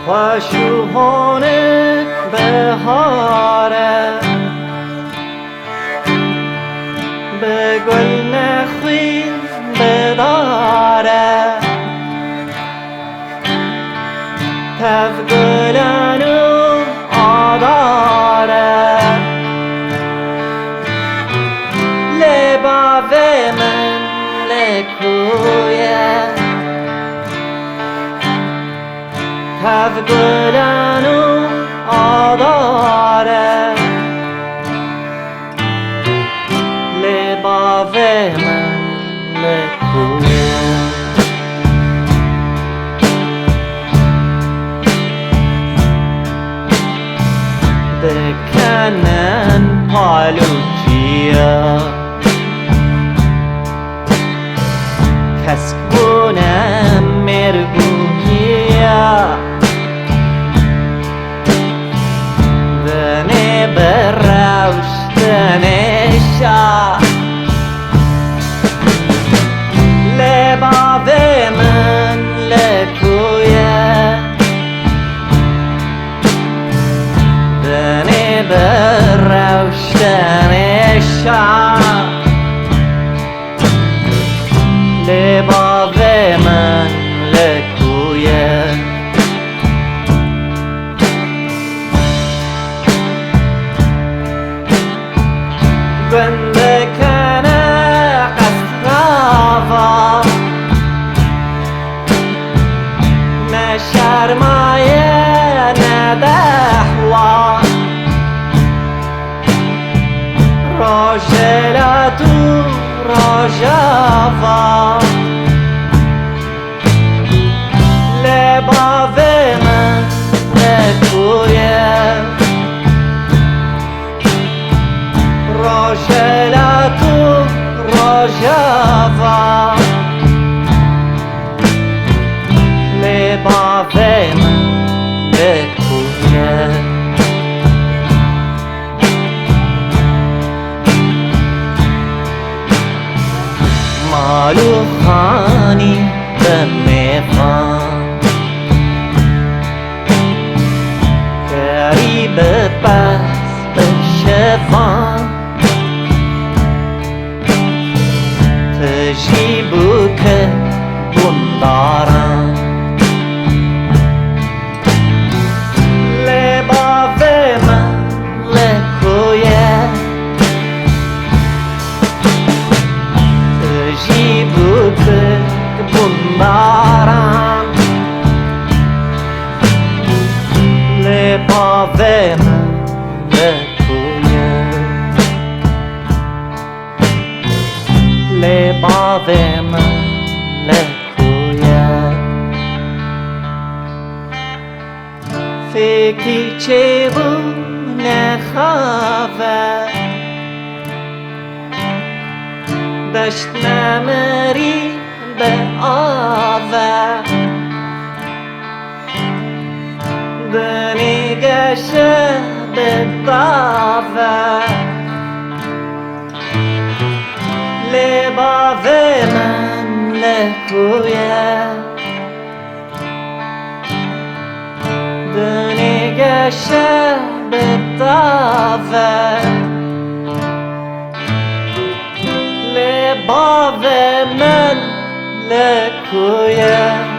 خوش و هونک بهاره به گلنexwîn بداره تف گلن و آداره لی bavê من لکویه تف گلن و آداره لی bavê من لکویه dikenin palûçiya Kesk bûne mêrg giya Dinê bir rewş dinê şa لی bavê min lekuye Dinê bir rewş dinê şa لی bavê min lekuye dikene qesrava ne şermaye ne dehwa Rojhelat u rojava لی bavê min lekuye Rojhelat u rojava لی bavê min lekuye mal u xanî به mêvan Kerî به به şivan تجی بوکه بندارم لی bavê min lekuye تجی بوکه بندارم لی bavê min lekuye لی bavê min lekuye Fêkî çêbû nexave Deşt nemirî be ave Dinê geşe be bavê لی bavê min lekuye Dinê geşe be bavê لی bavê min lekuye